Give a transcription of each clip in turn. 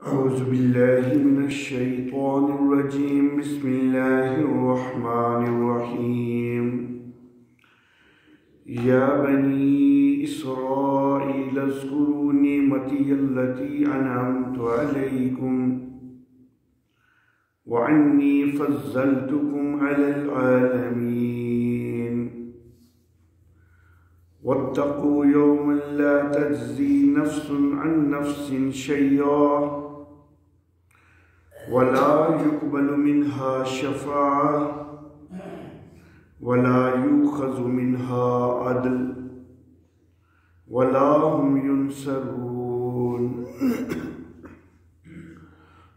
أعوذ بالله من الشيطان الرجيم بسم الله الرحمن الرحيم يا بني إسرائيل اذكروا نعمتي التي أنعمت عليكم وعني فضلتكم على العالمين واتقوا يوما لا تجزي نفس عن نفس شيئا ولا يقبل منها شفاعة ولا يؤخذ منها عدل ولا هم ينصرون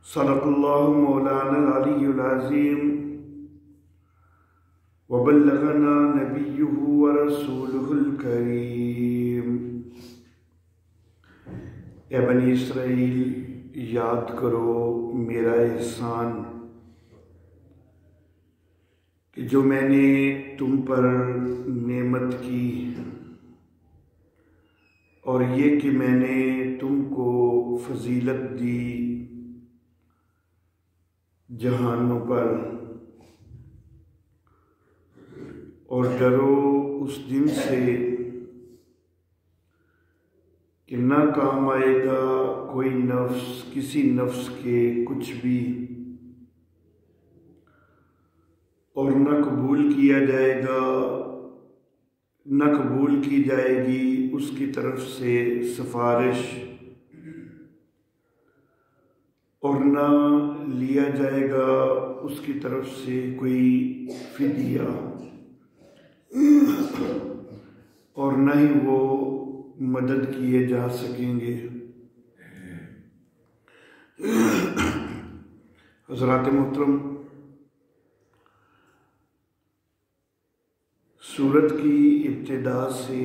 صدق الله مولانا العلي العظيم وبلغنا نبيه ورسوله الكريم اے بنی اسرائیل یاد کرو میرا احسان کہ جو میں نے تم پر نعمت کی اور یہ کہ میں نے تم کو فضیلت دی جہانوں پر، اور ڈرو اس دن سے کہ نہ کام آئے گا کوئی نفس کسی نفس کے کچھ بھی، اور نہ قبول کیا جائے گا، نہ قبول کی جائے گی اس کی طرف سے سفارش، اور نہ لیا جائے گا اس کی طرف سے کوئی فدیہ، اور نہ ہی وہ مدد کیے جا سکیں گے۔ حضرات محترم، سورت کی ابتدا سے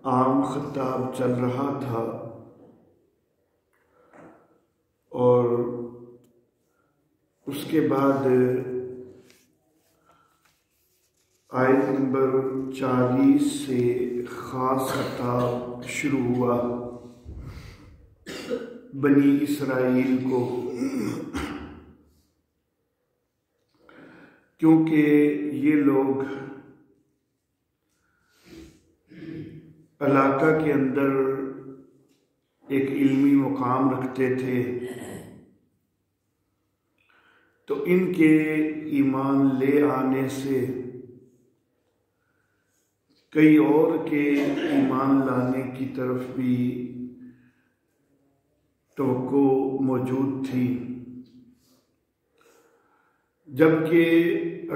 عام خطاب چل رہا تھا، اور اس کے بعد آیت نمبر 40 سے خاص خطاب شروع ہوا بنی اسرائیل کو، کیونکہ یہ لوگ علاقہ کے اندر ایک علمی مقام رکھتے تھے، تو ان کے ایمان لے آنے سے کئی اور کے ایمان لانے کی طرف بھی توقع موجود تھی، جبکہ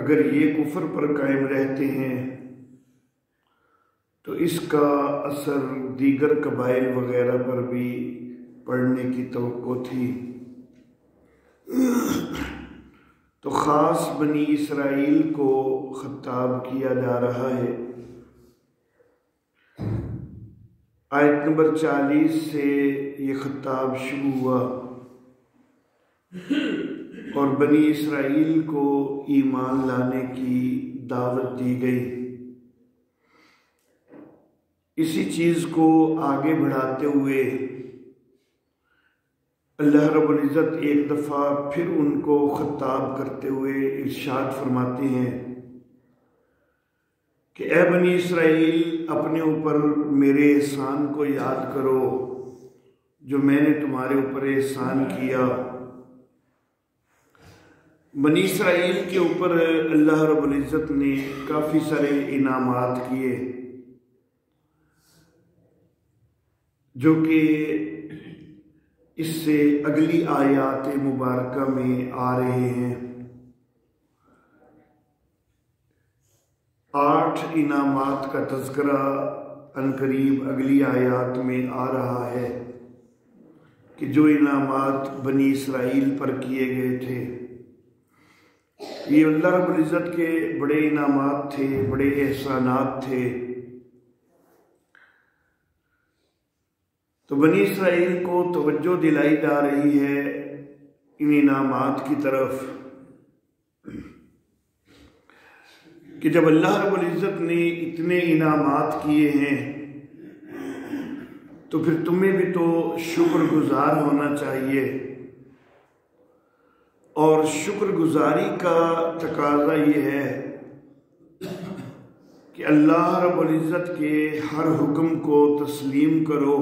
اگر یہ کفر پر قائم رہتے ہیں تو اس کا اثر دیگر قبائل وغیرہ پر بھی پڑنے کی توقع تھی۔ تو خاص بنی اسرائیل کو خطاب کیا جا رہا ہے۔ آیت نمبر 40 سے یہ خطاب شروع ہوا اور بنی اسرائیل کو ایمان لانے کی دعوت دی گئی۔ اسی چیز کو آگے بڑھاتے ہوئے اللہ رب العزت ایک دفعہ پھر ان کو خطاب کرتے ہوئے ارشاد فرماتے ہیں کہ اے بنی اسرائیل، اپنے اوپر میرے احسان کو یاد کرو جو میں نے تمہارے اوپر احسان کیا۔ بنی اسرائیل کے اوپر اللہ رب العزت نے کافی سارے انعامات کیے، جو کہ اس سے اگلی آیات مبارکہ میں آ رہے ہیں۔ 8 انعامات کا تذکرہ عنقریب اگلی آیات میں آ رہا ہے کہ جو انعامات بنی اسرائیل پر کیے گئے تھے، یہ اللہ رب العزت کے بڑے انعامات تھے، بڑے احسانات تھے۔ تو بنی اسرائیل کو توجہ دلائی جا رہی ہے ان انعامات کی طرف کہ جب اللہ رب العزت نے اتنے انعامات کیے ہیں تو پھر تمہیں بھی تو شکر گزار ہونا چاہیے، اور شکر گزاری کا تقاضا یہ ہے کہ اللہ رب العزت کے ہر حکم کو تسلیم کرو۔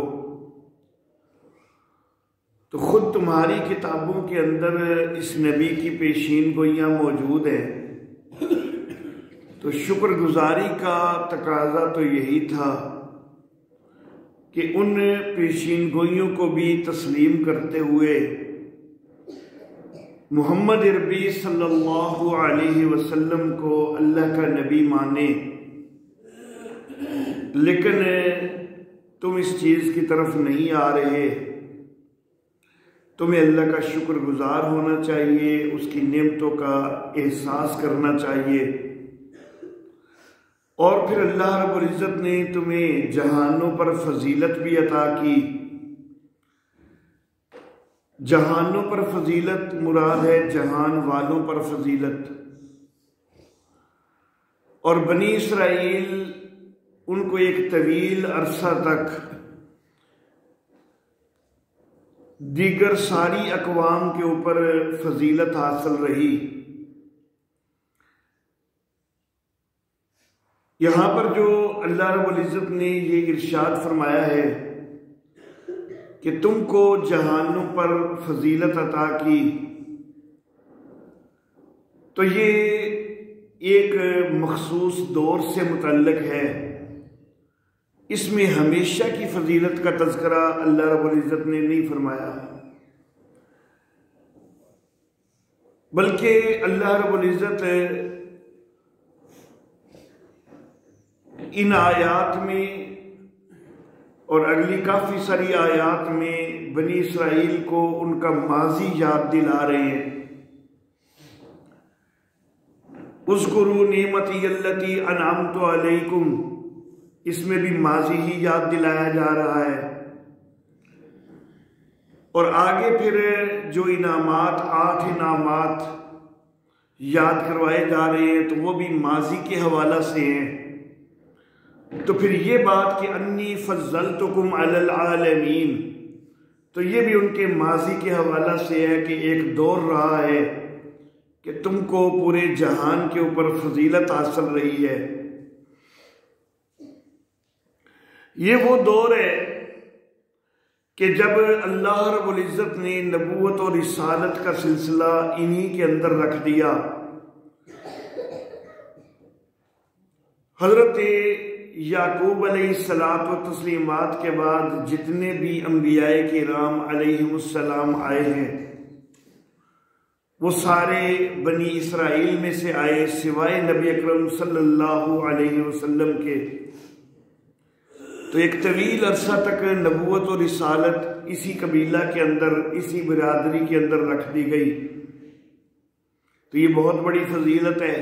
تو خود تمہاری کتابوں کے اندر اس نبی کی پیشین گوئیاں موجود ہیں، تو شکر گزاری کا تقاضا تو یہی تھا کہ ان پیشین گوئیوں کو بھی تسلیم کرتے ہوئے محمد عربی صلی اللہ علیہ وسلم کو اللہ کا نبی مانے، لیکن تم اس چیز کی طرف نہیں آ رہے۔ تمہیں اللہ کا شکر گزار ہونا چاہیے، اس کی نعمتوں کا احساس کرنا چاہیے، اور پھر اللہ رب العزت نے تمہیں جہانوں پر فضیلت بھی عطا کی۔ جہانوں پر فضیلت مراد ہے جہان والوں پر فضیلت، اور بنی اسرائیل ان کو ایک طویل عرصہ تک دیگر ساری اقوام کے اوپر فضیلت حاصل رہی۔ یہاں پر جو اللہ رب العزت نے یہ ارشاد فرمایا ہے کہ تم کو جہانوں پر فضیلت عطا کی، تو یہ ایک مخصوص دور سے متعلق ہے، اس میں ہمیشہ کی فضیلت کا تذکرہ اللہ رب العزت نے نہیں فرمایا، بلکہ اللہ رب العزت ان آیات میں اور اگلی کافی ساری آیات میں بنی اسرائیل کو ان کا ماضی یاد دلا رہے ہیں۔ اذکروا نعمتی التی انعمت علیکم، اس میں بھی ماضی ہی یاد دلایا جا رہا ہے، اور آگے پھر جو انعامات 8 انعامات یاد کروائے جا رہے ہیں تو وہ بھی ماضی کے حوالہ سے ہیں۔ تو پھر یہ بات کہ انی فضلتکم علی العالمین، تو یہ بھی ان کے ماضی کے حوالہ سے ہے کہ ایک دور رہا ہے کہ تم کو پورے جہان کے اوپر فضیلت حاصل رہی ہے۔ یہ وہ دور ہے کہ جب اللہ رب العزت نے نبوت اور رسالت کا سلسلہ انہی کے اندر رکھ دیا۔ حضرت یعقوب علیہ السلام و تسلیمات کے بعد جتنے بھی انبیاء کرام علیہم السلام آئے ہیں وہ سارے بنی اسرائیل میں سے آئے، سوائے نبی اکرم صلی اللہ علیہ وسلم کے۔ تو ایک طویل عرصہ تک نبوت اور رسالت اسی قبیلہ کے اندر، اسی برادری کے اندر رکھ دی گئی۔ تو یہ بہت بڑی فضیلت ہے۔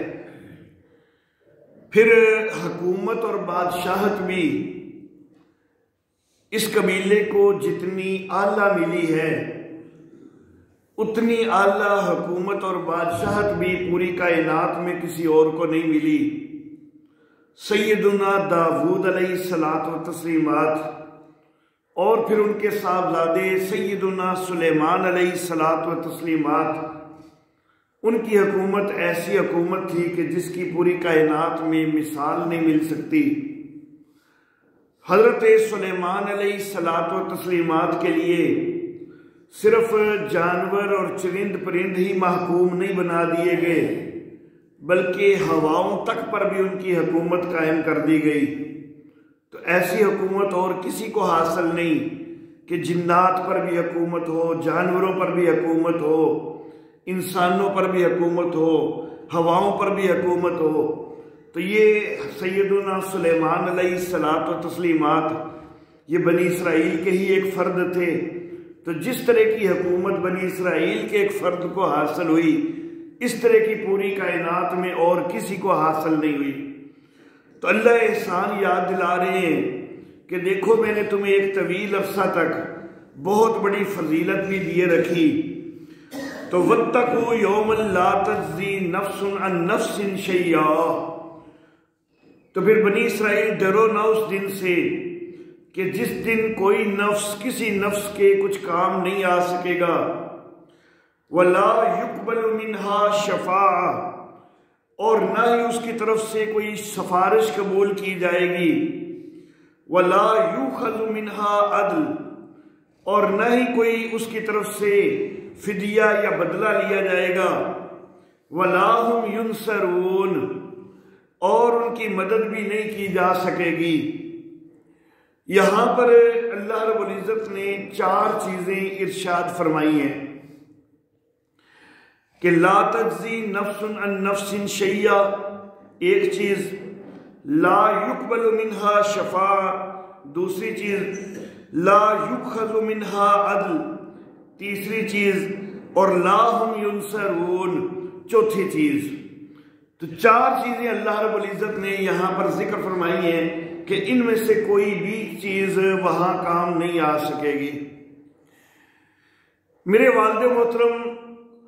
پھر حکومت اور بادشاہت بھی اس قبیلے کو جتنی اعلیٰ ملی ہے اتنی اعلیٰ حکومت اور بادشاہت بھی پوری کائنات میں کسی اور کو نہیں ملی۔ سیدنا داؤد علیہ الصلاۃ والتسلیمات اور پھر ان کے صاحبزادے سیدنا سلیمان علیہ الصلاۃ والتسلیمات، ان کی حکومت ایسی حکومت تھی کہ جس کی پوری کائنات میں مثال نہیں مل سکتی۔ حضرت سلیمان علیہ الصلاۃ والتسلیمات کے لیے صرف جانور اور چرند پرند ہی محکوم نہیں بنا دیے گئے، بلکہ ہواؤں تک پر بھی ان کی حکومت قائم کر دی گئی۔ تو ایسی حکومت اور کسی کو حاصل نہیں کہ جنات پر بھی حکومت ہو، جانوروں پر بھی حکومت ہو، انسانوں پر بھی حکومت ہو، ہواؤں پر بھی حکومت ہو۔ تو یہ سیدنا سلیمان علیہ الصلاۃ والتسلیمات یہ بنی اسرائیل کے ہی ایک فرد تھے۔ تو جس طرح کی حکومت بنی اسرائیل کے ایک فرد کو حاصل ہوئی، اس طرح کی پوری کائنات میں اور کسی کو حاصل نہیں ہوئی۔ تو اللہ احسان یاد دلا رہے ہیں کہ دیکھو میں نے تمہیں ایک طویل عرصہ تک بہت بڑی فضیلت بھی دیے رکھی۔ تو وَاتَّقُوا يَوْمًا لَا تَجْزِي نَفْسٌ عَن نَفْسٍ شَيْئًا، تو پھر بنی اسرائیل ڈرو نہ اس دن سے کہ جس دن کوئی نفس کسی نفس کے کچھ کام نہیں آ سکے گا، وَلَا يُقْبَلُ مِنْهَا شَفَاعَةٌ، اور نہ ہی اس کی طرف سے کوئی سفارش قبول کی جائے گی، وَلَا يُؤْخَذُ مِنْهَا عَدْلٌ، اور نہ ہی کوئی اس کی طرف سے فدیہ یا بدلہ لیا جائے گا، وَلَا هُمْ يُنصَرُونَ، اور ان کی مدد بھی نہیں کی جا سکے گی۔ یہاں پر اللہ رب العزت نے 4 چیزیں ارشاد فرمائی ہیں کہ لا تجزی نفس عن نفس شیئا، ایک چیز، لا یقبل منہا شفاعہ، دوسری چیز، لا یؤخذ منہا عدل، تیسری چیز، اور لا ہم ینصرون، چوتھی چیز۔ تو 4 چیزیں اللہ رب العزت نے یہاں پر ذکر فرمائی ہیں کہ ان میں سے کوئی بھی چیز وہاں کام نہیں آ سکے گی۔ میرے والد محترم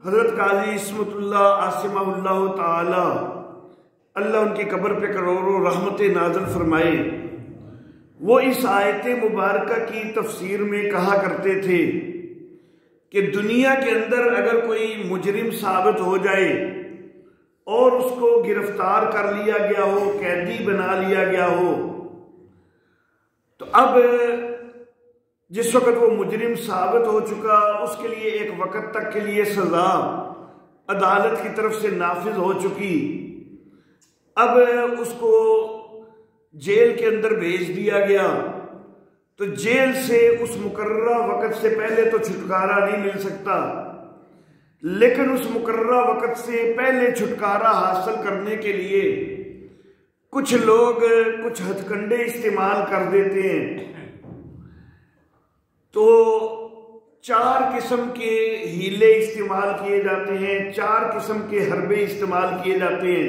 حضرت قاضی عصمت اللہ عاصمہ اللہ تعالی، اللہ ان کی قبر پہ کروڑوں رحمت نازل فرمائے، وہ اس آیت مبارکہ کی تفسیر میں کہا کرتے تھے کہ دنیا کے اندر اگر کوئی مجرم ثابت ہو جائے اور اس کو گرفتار کر لیا گیا ہو، قیدی بنا لیا گیا ہو، تو اب جس وقت وہ مجرم ثابت ہو چکا، اس کے لیے ایک وقت تک کے لیے سزا عدالت کی طرف سے نافذ ہو چکی، اب اس کو جیل کے اندر بھیج دیا گیا، تو جیل سے اس مقررہ وقت سے پہلے تو چھٹکارا نہیں مل سکتا، لیکن اس مقررہ وقت سے پہلے چھٹکارا حاصل کرنے کے لیے کچھ لوگ کچھ ہتھ کنڈے استعمال کر دیتے ہیں۔ تو 4 قسم کے ہیلے استعمال کیے جاتے ہیں، 4 قسم کے حربے استعمال کیے جاتے ہیں۔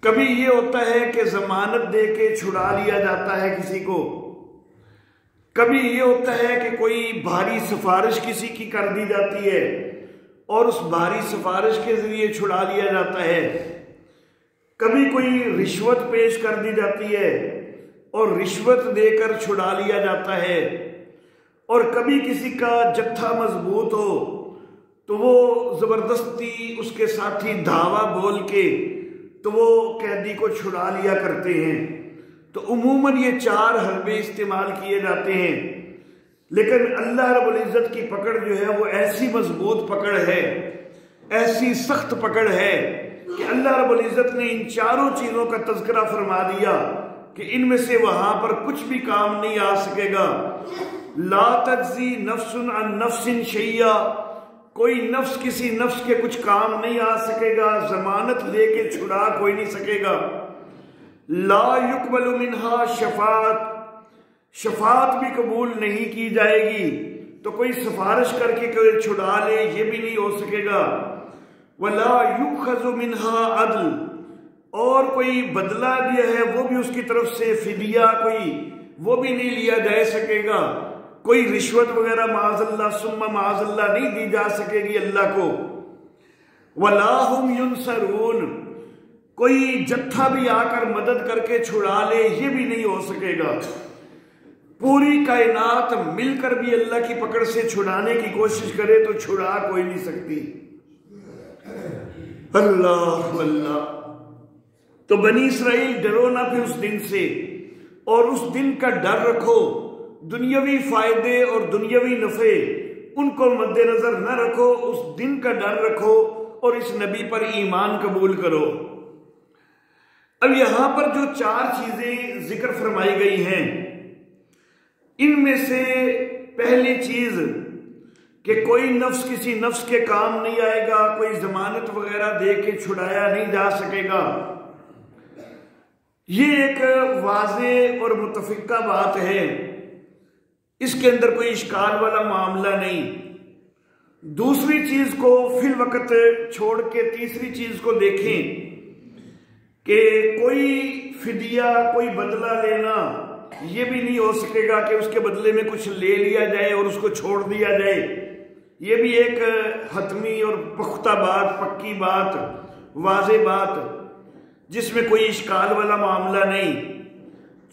کبھی یہ ہوتا ہے کہ ضمانت دے کے چھڑا لیا جاتا ہے کسی کو، کبھی یہ ہوتا ہے کہ کوئی بھاری سفارش کسی کی کر دی جاتی ہے اور اس بھاری سفارش کے ذریعے چھڑا لیا جاتا ہے، کبھی کوئی رشوت پیش کر دی جاتی ہے اور رشوت دے کر چھڑا لیا جاتا ہے، اور کبھی کسی کا جتھا مضبوط ہو تو وہ زبردستی اس کے ساتھی دھاوا بول کے تو وہ قیدی کو چھڑا لیا کرتے ہیں۔ تو عموماً یہ 4 حربے استعمال کیے جاتے ہیں، لیکن اللہ رب العزت کی پکڑ جو ہے وہ ایسی مضبوط پکڑ ہے، ایسی سخت پکڑ ہے کہ اللہ رب العزت نے ان 4 چیزوں کا تذکرہ فرما دیا کہ ان میں سے وہاں پر کچھ بھی کام نہیں آ سکے گا۔ لا تجزی نفس عن نفس شیئا، کوئی نفس کسی نفس کے کچھ کام نہیں آ سکے گا، ضمانت دے کے چھڑا کوئی نہیں سکے گا۔ لا یقبل منہا شفاعت، شفاعت بھی قبول نہیں کی جائے گی، تو کوئی سفارش کر کے کوئی چھڑا لے یہ بھی نہیں ہو سکے گا۔ وَلَا يُؤْخَذُ مِنْهَا عَدْلٌ، اور کوئی بدلہ دیا ہے وہ بھی اس کی طرف سے فدیہ کوئی وہ بھی نہیں لیا جا سکے گا، کوئی رشوت وغیرہ معاذ اللہ ثم معاذ اللہ نہیں دی جا سکے گی اللہ کو۔ وَلَا هُمْ يُنصَرُونَ، کوئی جتھا بھی آ کر مدد کر کے چھڑا لے یہ بھی نہیں ہو سکے گا۔ پوری کائنات مل کر بھی اللہ کی پکڑ سے چھڑانے کی کوشش کرے تو چھڑا کوئی نہیں سکتی۔ اللہ اللہ، تو بنی اسرائیل ڈرو نہ پھر اس دن سے، اور اس دن کا ڈر رکھو، دنیاوی فائدے اور دنیاوی نفع ان کو مد نظر نہ رکھو، اس دن کا ڈر رکھو اور اس نبی پر ایمان قبول کرو۔ اب یہاں پر جو 4 چیزیں ذکر فرمائی گئی ہیں، ان میں سے پہلی چیز کہ کوئی نفس کسی نفس کے کام نہیں آئے گا، کوئی ضمانت وغیرہ دے کے چھڑایا نہیں جا سکے گا، یہ ایک واضح اور متفقہ بات ہے، اس کے اندر کوئی اشکال والا معاملہ نہیں۔ دوسری چیز کو فی الوقت چھوڑ کے تیسری چیز کو دیکھیں کہ کوئی فدیہ کوئی بدلہ لینا یہ بھی نہیں ہو سکے گا کہ اس کے بدلے میں کچھ لے لیا جائے اور اس کو چھوڑ دیا جائے، یہ بھی ایک حتمی اور پختہ بات، پکی بات، واضح بات جس میں کوئی اشکال والا معاملہ نہیں۔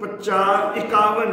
51।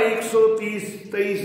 130-23।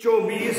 24।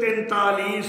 43।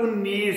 19।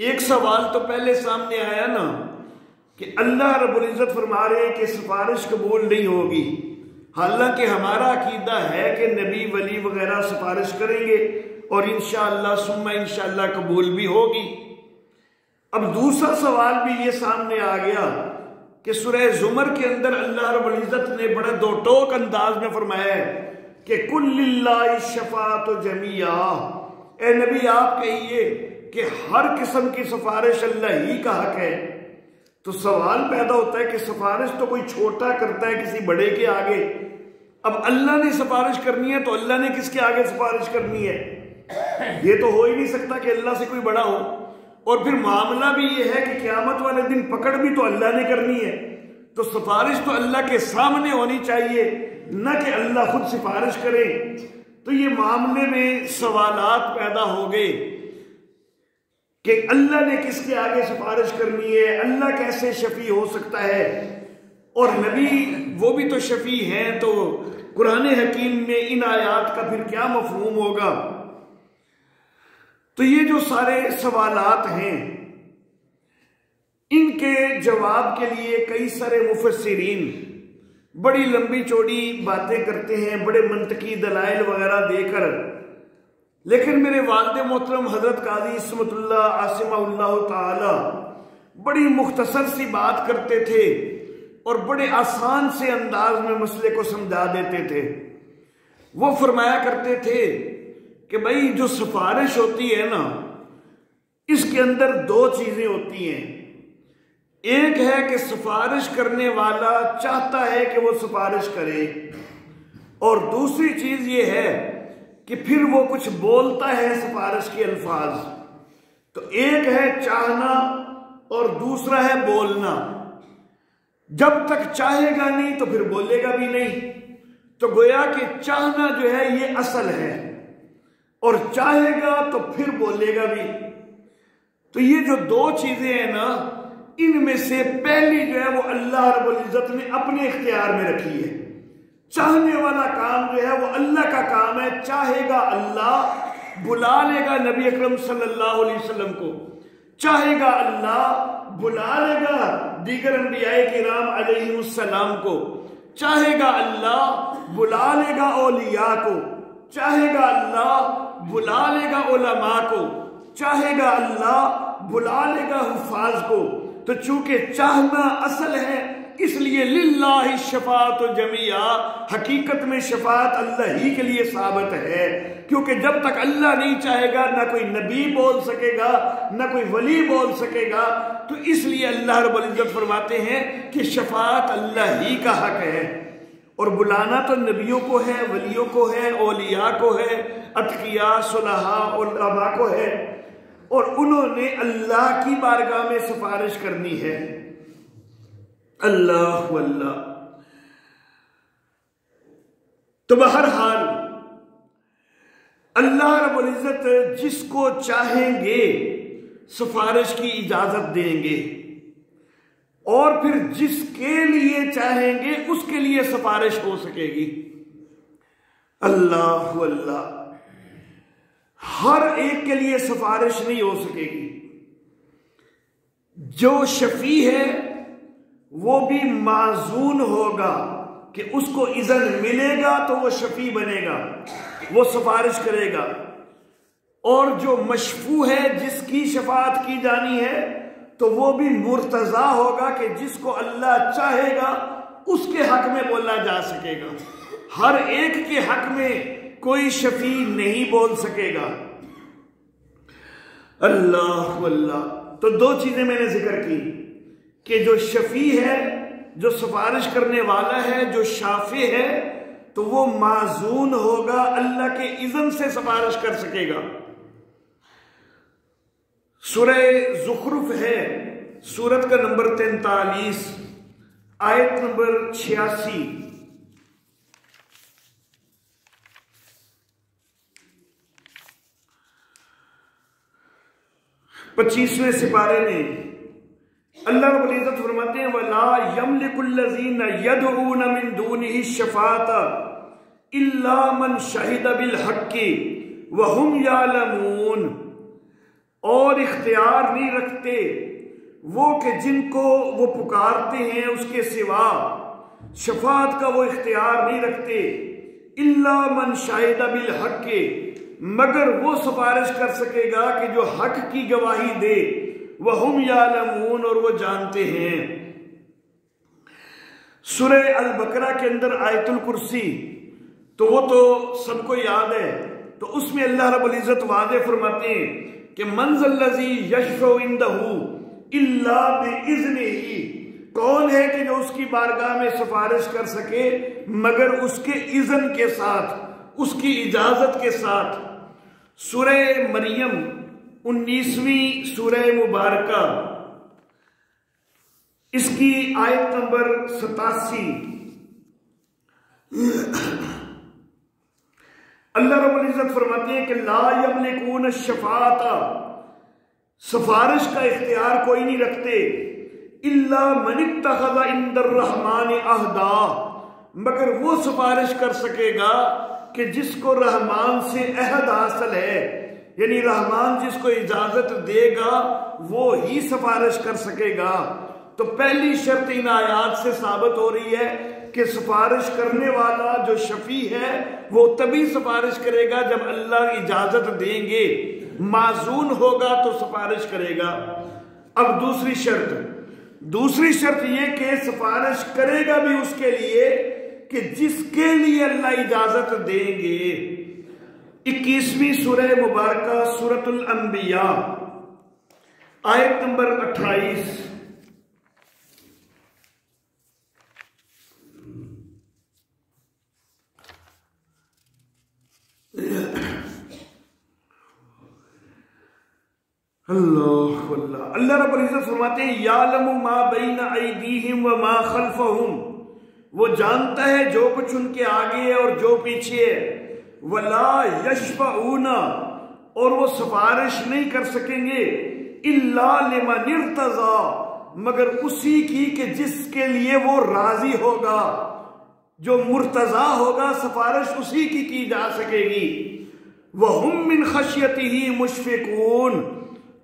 ایک سوال تو پہلے سامنے آیا نا کہ اللہ رب العزت فرما رہے ہیں کہ سفارش قبول نہیں ہوگی، حالانکہ ہمارا عقیدہ ہے کہ نبی ولی وغیرہ سفارش کریں گے اور انشاءاللہ ثم انشاءاللہ قبول بھی ہوگی۔ اب دوسرا سوال بھی یہ سامنے آ گیا کہ سورہ زمر کے اندر اللہ رب العزت نے بڑا دو ٹوک انداز میں فرمایا ہے کہ کل للہ الشفاعۃ جمیعا، اے نبی آپ کہیے کہ ہر قسم کی سفارش اللہ ہی کا حق ہے۔ تو سوال پیدا ہوتا ہے کہ سفارش تو کوئی چھوٹا کرتا ہے کسی بڑے کے آگے، اب اللہ نے سفارش کرنی ہے تو اللہ نے کس کے آگے سفارش کرنی ہے؟ یہ تو ہو ہی نہیں سکتا کہ اللہ سے کوئی بڑا ہو۔ اور پھر معاملہ بھی یہ ہے کہ قیامت والے دن پکڑ بھی تو اللہ نے کرنی ہے، تو سفارش تو اللہ کے سامنے ہونی چاہیے، نہ کہ اللہ خود سفارش کرے۔ تو یہ معاملے میں سوالات پیدا ہو گئے کہ اللہ نے کس کے آگے سفارش کرنی ہے، اللہ کیسے شفیع ہو سکتا ہے، اور نبی وہ بھی تو شفیع ہیں، تو قرآن حکیم میں ان آیات کا پھر کیا مفہوم ہوگا؟ تو یہ جو سارے سوالات ہیں ان کے جواب کے لیے کئی سارے مفسرین بڑی لمبی چوڑی باتیں کرتے ہیں، بڑے منطقی دلائل وغیرہ دے کر، لیکن میرے والد محترم حضرت قاضی عصمت اللہ عاصمہ اللہ تعالی بڑی مختصر سی بات کرتے تھے اور بڑے آسان سے انداز میں مسئلے کو سمجھا دیتے تھے۔ وہ فرمایا کرتے تھے کہ بھائی جو سفارش ہوتی ہے نا، اس کے اندر دو چیزیں ہوتی ہیں، ایک ہے کہ سفارش کرنے والا چاہتا ہے کہ وہ سفارش کرے، اور دوسری چیز یہ ہے کہ پھر وہ کچھ بولتا ہے سفارش کے الفاظ۔ تو ایک ہے چاہنا اور دوسرا ہے بولنا۔ جب تک چاہے گا نہیں تو پھر بولے گا بھی نہیں، تو گویا کہ چاہنا جو ہے یہ اصل ہے، اور چاہے گا تو پھر بولے گا بھی۔ تو یہ جو دو چیزیں ہیں نا، ان میں سے پہلی جو ہے وہ اللہ رب العزت نے اپنے اختیار میں رکھی ہے۔ چاہنے والا کام جو ہے وہ اللہ کا کام ہے، چاہے گا اللہ بلا لے گا نبی اکرم صلی اللہ علیہ وسلم کو، چاہے گا اللہ بلا لے گا دیگر انبیاء کرام علیہ السلام کو، چاہے گا اللہ بلا لے گا اولیاء کو، چاہے گا اللہ بلا لے گا علماء کو، چاہے گا اللہ بلا لے گا حفاظ کو۔ تو چونکہ چاہنا اصل ہے اس لیے للہ الشفاعۃ جمیعا، حقیقت میں شفاعت اللہ ہی کے لیے ثابت ہے، کیونکہ جب تک اللہ نہیں چاہے گا نہ کوئی نبی بول سکے گا نہ کوئی ولی بول سکے گا۔ تو اس لیے اللہ رب العزت فرماتے ہیں کہ شفاعت اللہ ہی کا حق ہے، اور بلانا تو نبیوں کو ہے، ولیوں کو ہے، اولیاء کو ہے، اتقیاء صلحاء علماء کو ہے، اور انہوں نے اللہ کی بارگاہ میں سفارش کرنی ہے۔ اللہ اللہ۔ تو بہرحال اللہ رب العزت جس کو چاہیں گے سفارش کی اجازت دیں گے، اور پھر جس کے لیے چاہیں گے اس کے لیے سفارش ہو سکے گی۔ اللہ اللہ۔ ہر ایک کے لیے سفارش نہیں ہو سکے گی۔ جو شفیع ہے وہ بھی معزون ہوگا کہ اس کو اذن ملے گا تو وہ شفیع بنے گا، وہ سفارش کرے گا، اور جو مشفوع ہے جس کی شفاعت کی جانی ہے تو وہ بھی مرتضی ہوگا کہ جس کو اللہ چاہے گا اس کے حق میں بولا جا سکے گا۔ ہر ایک کے حق میں کوئی شفیع نہیں بول سکے گا۔ اللہ اللہ۔ تو دو چیزیں میں نے ذکر کی کہ جو شفیع ہے، جو سفارش کرنے والا ہے، جو شافع ہے، تو وہ معزون ہوگا، اللہ کے اذن سے سفارش کر سکے گا۔ سورہ زخرف ہے، سورت کا نمبر 43، آیت نمبر 86۔ 25ویں سپارے میں اللہ رب العزت فرماتے ہیں وَلَا يَمْلِكُ الَّذِينَ يَدْعُونَ مِن دُونِهِ الشَّفَاعَةَ إِلَّا مَنْ شَهِدَ بِالْحَقِّ وَهُمْ يَعْلَمُونَ۔ اور اختیار نہیں رکھتے وہ کہ جن کو وہ پکارتے ہیں اس کے سوا، شفاعت کا وہ اختیار نہیں رکھتے، الا من شہد بالحق، مگر وہ سفارش کر سکے گا کہ جو حق کی گواہی دے، وہم یعلمون، اور وہ جانتے ہیں۔ سورہ البقرہ کے اندر آیت الکرسی تو وہ تو سب کو یاد ہے، تو اس میں اللہ رب العزت واضح فرماتے ہیں کہ من ذا الذی یشفع عندہ الا باذنہ، کون ہے کہ جو اس کی بارگاہ میں سفارش کر سکے مگر اس کے اذن کے ساتھ، اس کی اجازت کے ساتھ۔ سورہ مریم 19ویں سورہ مبارکہ، اس کی آیت نمبر 87، اللہ رب العزت فرماتے ہیں کہ لا یملکون الشفاعۃ، سفارش کا اختیار کوئی نہیں رکھتے، الا من اتخذ عند الرحمن عہدا، مگر وہ سفارش کر سکے گا کہ جس کو رحمان سے عہد حاصل ہے، یعنی رحمان جس کو اجازت دے گا وہ ہی سفارش کر سکے گا۔ تو پہلی شرط ان آیات سے ثابت ہو رہی ہے کہ سفارش کرنے والا جو شفیع ہے وہ تبھی سفارش کرے گا جب اللہ اجازت دیں گے، معزون ہوگا تو سفارش کرے گا۔ اب دوسری شرط یہ کہ سفارش کرے گا بھی اس کے لیے کہ جس کے لیے اللہ اجازت دیں گے۔ 21ویں سورہ مبارکہ سورۃ الانبیاء، آیت نمبر 28، اللہ رب العزت فرماتے ہیں یعلم ما بین ایدیہم وما خلفہم، وہ جانتا ہے جو کچھ ان کے آگے ہے اور جو پیچھے ہے، ولا یشفعون، اور وہ سفارش نہیں کر سکیں گے، الا لمن ارتضی، مگر اسی کی کہ جس کے لیے وہ راضی ہوگا، جو مرتضی ہوگا سفارش اسی کی جا سکے گی۔ وہم من خشیتہ مشفقون،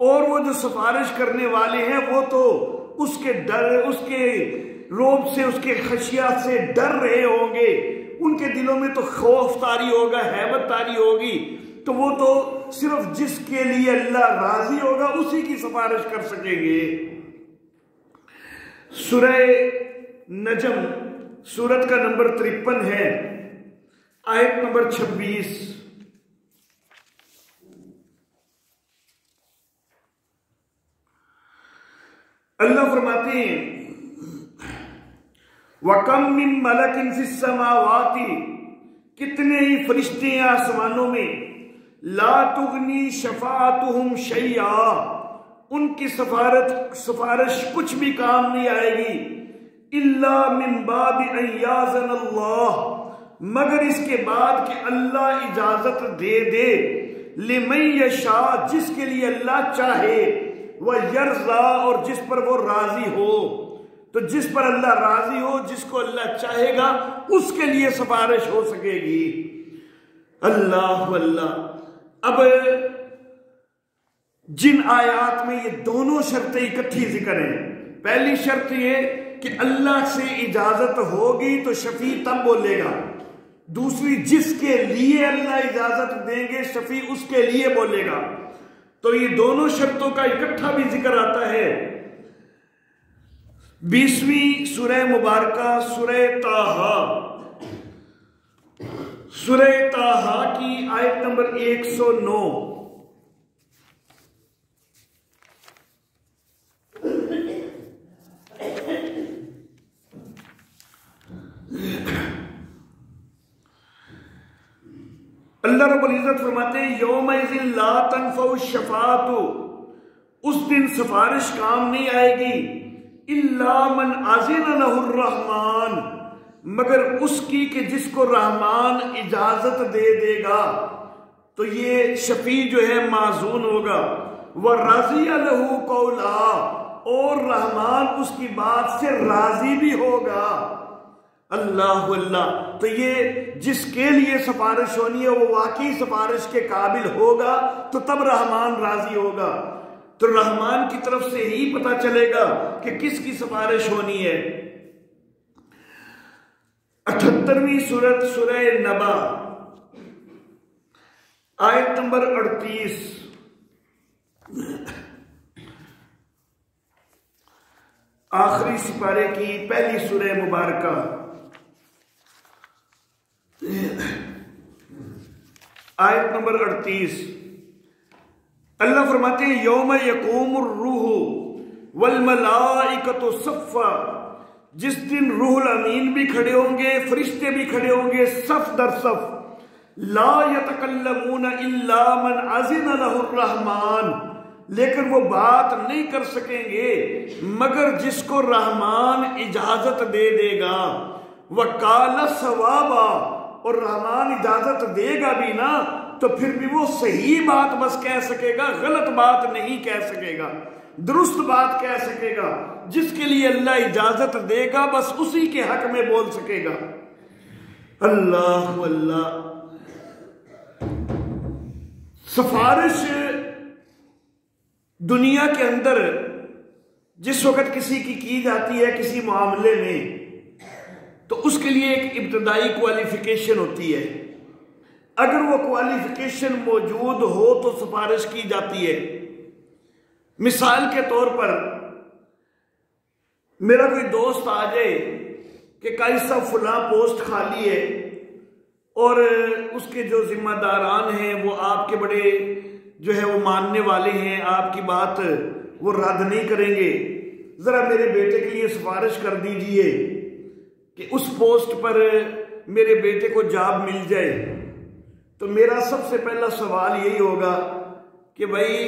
اور وہ جو سفارش کرنے والے ہیں وہ تو اس کے ڈر، اس کے روب سے، اس کے خشیات سے ڈر رہے ہوں گے، ان کے دلوں میں تو خوف طاری ہوگا، ہیبت طاری ہوگی، تو وہ تو صرف جس کے لیے اللہ راضی ہوگا اسی کی سفارش کر سکیں گے۔ سورہ نجم سورت کا نمبر 53 ہے، آیت نمبر 26، اللہ فرماتے ہیں وَكَمْ مِن مَلَكٍ فِي السَّمَاوَاتِ، کتنے ہی فرشتے ہیں آسمانوں میں، لَا تُغْنِي شَفَاعَتُهُمْ شَيْئًا، ان کی سفارش کچھ بھی کام نہیں آئے گی، إِلَّا مِن بَعْدِ أَن يَأْذَنَ اللَّهُ، مگر اس کے بعد کہ اللہ اجازت دے دے، لِمَن يَشَاءُ، جس کے لیے اللہ چاہے، وَيَرْضَىٰ، اور جس پر وہ راضی ہو۔ تو جس پر اللہ راضی ہو، جس کو اللہ چاہے گا اس کے لیے سفارش ہو سکے گی۔ اللہ اللہ۔ اب جن آیات میں یہ دونوں شرطیں اکٹھی ذکر ہیں، پہلی شرط یہ کہ اللہ سے اجازت ہوگی تو شفیع تب بولے گا، دوسری جس کے لیے اللہ اجازت دیں گے شفیع اس کے لیے بولے گا، تو یہ دونوں شرطوں کا اکٹھا بھی ذکر آتا ہے۔ 20ویں سورہ مبارکہ سورہ طٰہٰ کی آیت نمبر 109، اللہ رب العزت فرماتے ہیں یومئذ لا تنفع الشفاعۃ، اس دن سفارش کام نہیں آئے گی، الا من اذن له الرحمن، مگر اس کی کہ جس کو رحمان اجازت دے گا، تو یہ شفیع جو ہے معزون ہوگا، وَرَضِيَ لَهُ قَوْلًا، اور رحمان اس کی بات سے راضی بھی ہوگا، اللہ اللہ، تو یہ جس کے لیے سفارش ہونی ہے وہ واقعی سفارش کے قابل ہوگا تو تب رحمان راضی ہوگا، تو رحمان کی طرف سے ہی پتہ چلے گا کہ کس کی سفارش ہونی ہے۔ 78ویں سورت سورہ نبا آیت نمبر 38، آخری سپارے کی پہلی سورہ مبارکہ، آیت نمبر 38، اللہ فرماتے ہیں یوم یقوم الروح والملائکۃ صفا، جس دن روح الامین بھی کھڑے ہوں گے، فرشتے بھی کھڑے ہوں گے صف در صف، لا یتکلمون الا من اذن لہ الرحمن، لیکن وہ بات نہیں کر سکیں گے مگر جس کو رحمان اجازت دے دے گا، وقال ثوابا، اور رحمان اجازت دے گا بھی نا تو پھر بھی وہ صحیح بات بس کہہ سکے گا، غلط بات نہیں کہہ سکے گا، درست بات کہہ سکے گا، جس کے لیے اللہ اجازت دے گا بس اسی کے حق میں بول سکے گا۔ اللہ اللہ، سفارش دنیا کے اندر جس وقت کسی کی جاتی ہے کسی معاملے میں تو اس کے لیے ایک ابتدائی کوالیفیکیشن ہوتی ہے، اگر وہ کوالیفیکیشن موجود ہو تو سفارش کی جاتی ہے۔ مثال کے طور پر میرا کوئی دوست آ جائے کہ قاضی صاحب فلاں پوسٹ خالی ہے اور اس کے جو ذمہ داران ہیں وہ آپ کے بڑے جو ہے وہ ماننے والے ہیں، آپ کی بات وہ رد نہیں کریں گے، ذرا میرے بیٹے کے لیے سفارش کر دیجئے کہ اس پوسٹ پر میرے بیٹے کو جاب مل جائے، تو میرا سب سے پہلا سوال یہی ہوگا کہ بھائی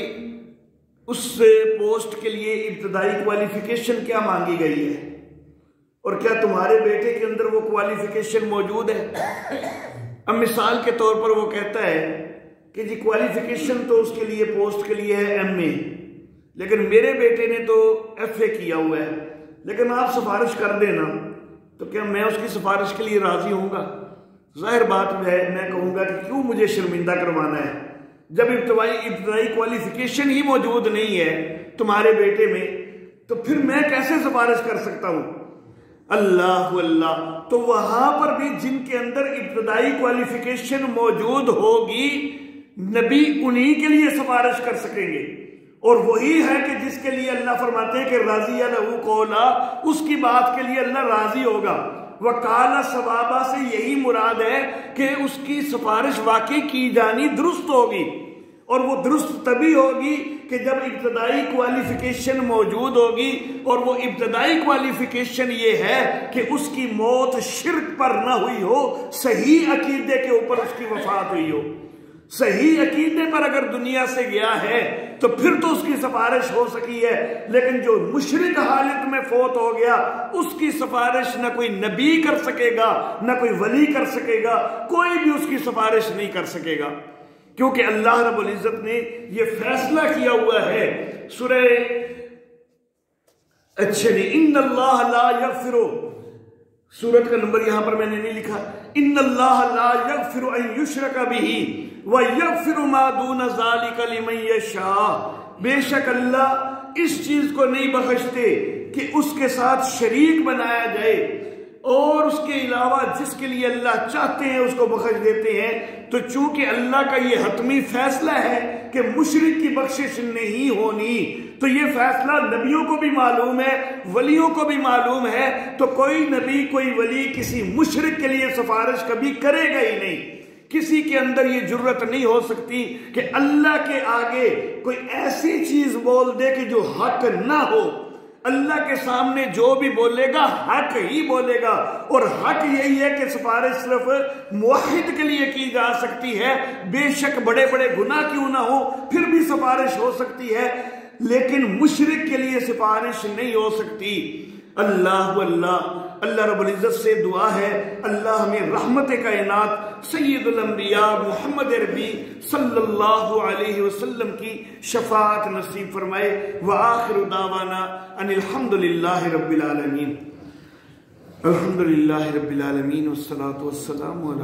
اس پوسٹ کے لیے ابتدائی کوالیفیکیشن کیا مانگی گئی ہے، اور کیا تمہارے بیٹے کے اندر وہ کوالیفیکیشن موجود ہے؟ اب مثال کے طور پر وہ کہتا ہے کہ جی کوالیفیکیشن تو اس کے لیے پوسٹ کے لیے ہے ایم اے، لیکن میرے بیٹے نے تو ایف اے کیا ہوا ہے، لیکن آپ سفارش کر دینا، تو کیا میں اس کی سفارش کے لیے راضی ہوں گا؟ ظاہر بات ہے میں کہوں گا کہ کیوں مجھے شرمندہ کروانا ہے، جب ابتدائی کوالیفیکیشن ہی موجود نہیں ہے تمہارے بیٹے میں تو پھر میں کیسے سفارش کر سکتا ہوں؟ اللہ اللہ، تو وہاں پر بھی جن کے اندر ابتدائی کوالیفیکیشن موجود ہوگی نبی انہی کے لیے سفارش کر سکیں گے، اور وہی ہے کہ جس کے لیے اللہ فرماتے ہیں کہ راضی لہو قولا، اس کی بات کے لیے اللہ راضی ہوگا۔ وقال ثوابا سے یہی مراد ہے کہ اس کی سفارش واقعی کی جانی درست ہوگی، اور وہ درست تبھی ہوگی کہ جب ابتدائی کوالیفیکیشن موجود ہوگی، اور وہ ابتدائی کوالیفیکیشن یہ ہے کہ اس کی موت شرک پر نہ ہوئی ہو، صحیح عقیدے کے اوپر اس کی وفات ہوئی ہو۔ صحیح عقیدے پر اگر دنیا سے گیا ہے تو پھر تو اس کی سفارش ہو سکی ہے، لیکن جو مشرک حالت میں فوت ہو گیا اس کی سفارش نہ کوئی نبی کر سکے گا، نہ کوئی ولی کر سکے گا، کوئی بھی اس کی سفارش نہیں کر سکے گا، کیونکہ اللہ رب العزت نے یہ فیصلہ کیا ہوا ہے۔ سورہ ان اللہ لا یغفر، سورت کا نمبر یہاں پر میں نے نہیں لکھا، ان اللہ لا یغفر ان یشرک بہ ویغفر ما دون ذلک لمن یشاء، بے شک اللہ اس چیز کو نہیں بخشتے کہ اس کے ساتھ شریک بنایا جائے، اور اس کے علاوہ جس کے لیے اللہ چاہتے ہیں اس کو بخش دیتے ہیں۔ تو چونکہ اللہ کا یہ حتمی فیصلہ ہے کہ مشرک کی بخشش نہیں ہونی، تو یہ فیصلہ نبیوں کو بھی معلوم ہے، ولیوں کو بھی معلوم ہے، تو کوئی نبی کوئی ولی کسی مشرک کے لیے سفارش کبھی کرے گا ہی نہیں۔ کسی کے اندر یہ جرت نہیں ہو سکتی کہ اللہ کے آگے کوئی ایسی چیز بول دے کہ جو حق نہ ہو۔ اللہ کے سامنے جو بھی بولے گا حق ہی بولے گا، اور حق یہی ہے کہ سفارش صرف موحد کے لیے کی جا سکتی ہے، بے شک بڑے بڑے گناہ کیوں نہ ہو پھر بھی سفارش ہو سکتی ہے، لیکن مشرک کے لیے سفارش نہیں ہو سکتی۔ اللہ اللہ، اللہ رب العزت سے دعا ہے اللہ ہمیں رحمت کائنات سید الانبیاء محمد عربی صلی اللہ علیہ وسلم کی شفاعت نصیب فرمائے۔ وآخر دعوانا ان الحمد للہ رب العالمین۔ الحمدللہ رب العالمین والصلاة والسلام علی